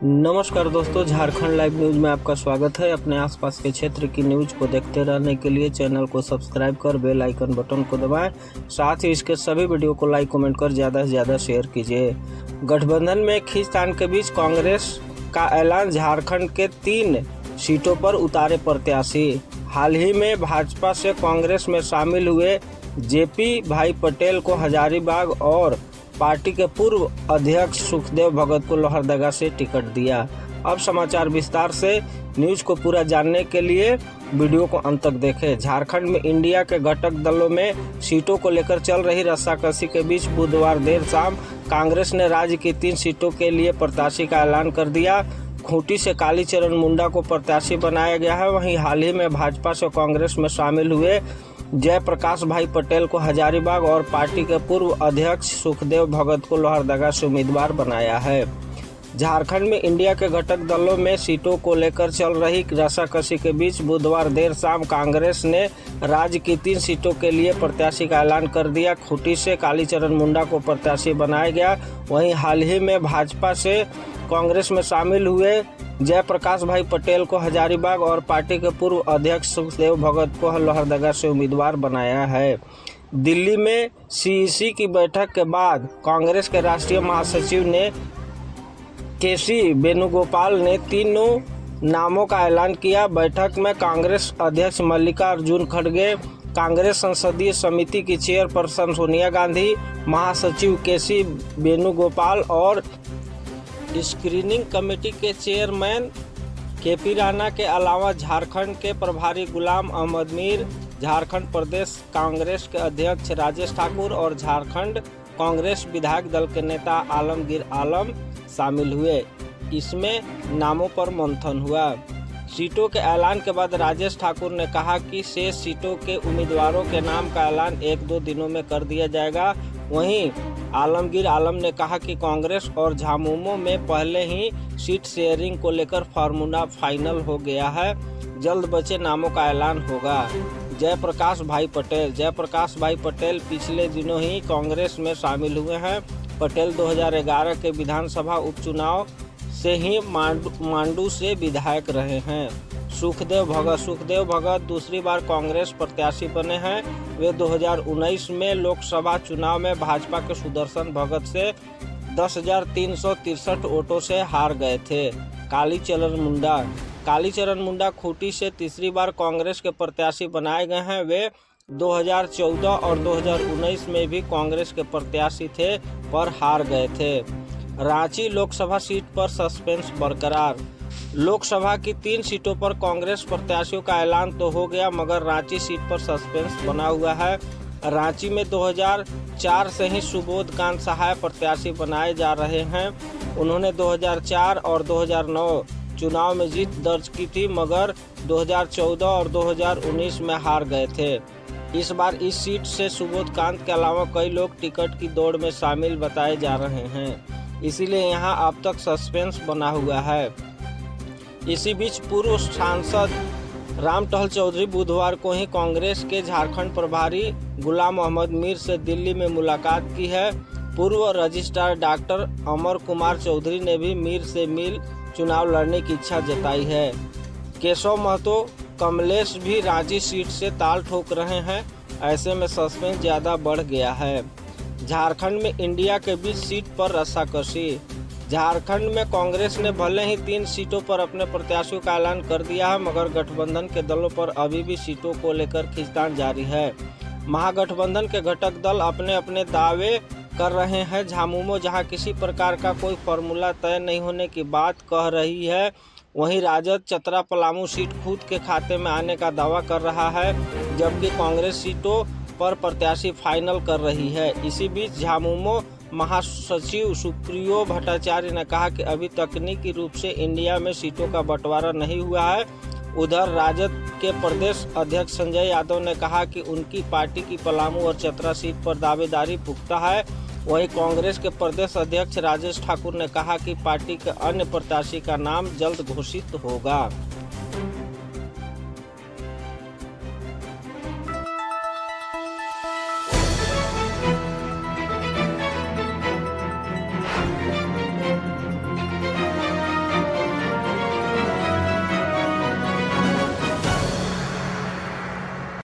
नमस्कार दोस्तों, Jharkhand live news में आपका स्वागत है। अपने आसपास के क्षेत्र की न्यूज को देखते रहने के लिए चैनल को सब्सक्राइब कर बेल आइकन बटन को दबाएं। साथ ही इसके सभी वीडियो को लाइक कमेंट कर ज़्यादा से ज़्यादा शेयर कीजिए। गठबंधन में खींचतान के बीच कांग्रेस का ऐलान, झारखंड के 3 सीटों पर उतारे प्रत्याशी। हाल ही में भाजपा से कांग्रेस में शामिल हुए जेपी भाई पटेल को हजारीबाग और पार्टी के पूर्व अध्यक्ष सुखदेव भगत को लोहरदगा से टिकट दिया। अब समाचार विस्तार से। न्यूज को पूरा जानने के लिए वीडियो को अंत तक देखें। झारखंड में इंडिया के घटक दलों में सीटों को लेकर चल रही रस्साकसी के बीच बुधवार देर शाम कांग्रेस ने राज्य की 3 सीटों के लिए प्रत्याशी का ऐलान कर दिया। खूंटी से कालीचरण मुंडा को प्रत्याशी बनाया गया है। वहीं हाल ही में भाजपा से कांग्रेस में शामिल हुए जयप्रकाश भाई पटेल को हजारीबाग और पार्टी के पूर्व अध्यक्ष सुखदेव भगत को लोहरदगा से उम्मीदवार बनाया है। झारखंड में इंडिया के घटक दलों में सीटों को लेकर चल रही रस्साकसी के बीच बुधवार देर शाम कांग्रेस ने राज्य की 3 सीटों के लिए प्रत्याशी का ऐलान कर दिया। खूंटी से कालीचरण मुंडा को प्रत्याशी बनाया गया। वहीं हाल ही में भाजपा से कांग्रेस में शामिल हुए जयप्रकाश भाई पटेल को हजारीबाग और पार्टी के पूर्व अध्यक्ष सुखदेव भगत को लोहरदगा से उम्मीदवार बनाया है। दिल्ली में सीईसी की बैठक के बाद कांग्रेस के राष्ट्रीय महासचिव ने केसी वेणुगोपाल ने तीनों नामों का ऐलान किया। बैठक में कांग्रेस अध्यक्ष मल्लिकार्जुन खड़गे, कांग्रेस संसदीय समिति की चेयरपर्सन सोनिया गांधी, महासचिव केसी वेणुगोपाल और स्क्रीनिंग कमेटी के चेयरमैन केपी राणा के अलावा झारखंड के प्रभारी गुलाम अहमद मीर, झारखंड प्रदेश कांग्रेस के अध्यक्ष राजेश ठाकुर और झारखंड कांग्रेस विधायक दल के नेता आलमगीर आलम शामिल हुए। इसमें नामों पर मंथन हुआ। सीटों के ऐलान के बाद राजेश ठाकुर ने कहा कि शेष सीटों के उम्मीदवारों के नाम का ऐलान 1-2 दिनों में कर दिया जाएगा। वहीं आलमगीर आलम ने कहा कि कांग्रेस और झामुमो में पहले ही सीट शेयरिंग को लेकर फार्मूला फाइनल हो गया है। जल्द बचे नामों का ऐलान होगा। जयप्रकाश भाई पटेल पिछले दिनों ही कांग्रेस में शामिल हुए हैं। पटेल 2011 के विधानसभा उपचुनाव से ही मांडू से विधायक रहे हैं। सुखदेव भगत दूसरी बार कांग्रेस प्रत्याशी बने हैं। वे 2019 में लोकसभा चुनाव में भाजपा के सुदर्शन भगत से 10,363 वोटों से हार गए थे। कालीचरण मुंडा खूंटी से तीसरी बार कांग्रेस के प्रत्याशी बनाए गए हैं। वे 2014 और 2019 में भी कांग्रेस के प्रत्याशी थे पर हार गए थे। रांची लोकसभा सीट पर सस्पेंस बरकरार। लोकसभा की 3 सीटों पर कांग्रेस प्रत्याशियों का ऐलान तो हो गया, मगर रांची सीट पर सस्पेंस बना हुआ है। रांची में 2004 से ही सुबोध कांत सहाय प्रत्याशी बनाए जा रहे हैं। उन्होंने 2004 और 2009 चुनाव में जीत दर्ज की थी, मगर 2014 और 2019 में हार गए थे। इस बार इस सीट से सुबोध कांत के अलावा कई लोग टिकट की दौड़ में शामिल बताए जा रहे हैं, इसीलिए यहां अब तक सस्पेंस बना हुआ है। इसी बीच पूर्व सांसद राम टहल चौधरी बुधवार को ही कांग्रेस के झारखंड प्रभारी गुलाम अहमद मीर से दिल्ली में मुलाकात की है। पूर्व रजिस्ट्रार डॉक्टर अमर कुमार चौधरी ने भी मीर से मिल चुनाव लड़ने की इच्छा जताई है। केशव महतो कमलेश भी रांची सीट से ताल ठोक रहे हैं। ऐसे में सस्पेंस ज़्यादा बढ़ गया है। झारखंड में इंडिया के बीच सीट पर रस्साकसी। झारखंड में कांग्रेस ने भले ही 3 सीटों पर अपने प्रत्याशियों का ऐलान कर दिया है, मगर गठबंधन के दलों पर अभी भी सीटों को लेकर खींचतान जारी है। महागठबंधन के घटक दल अपने अपने दावे कर रहे हैं। झामुमो जहां किसी प्रकार का कोई फार्मूला तय नहीं होने की बात कह रही है, वहीं राजद चतरा पलामू सीट खुद के खाते में आने का दावा कर रहा है, जबकि कांग्रेस सीटों पर प्रत्याशी फाइनल कर रही है। इसी बीच झामुमो महासचिव सुप्रियो भट्टाचार्य ने कहा कि अभी तकनीकी रूप से इंडिया में सीटों का बंटवारा नहीं हुआ है। उधर राजद के प्रदेश अध्यक्ष संजय यादव ने कहा कि उनकी पार्टी की पलामू और चतरा सीट पर दावेदारी पुख्ता है। वहीं कांग्रेस के प्रदेश अध्यक्ष राजेश ठाकुर ने कहा कि पार्टी के अन्य प्रत्याशी का नाम जल्द घोषित होगा।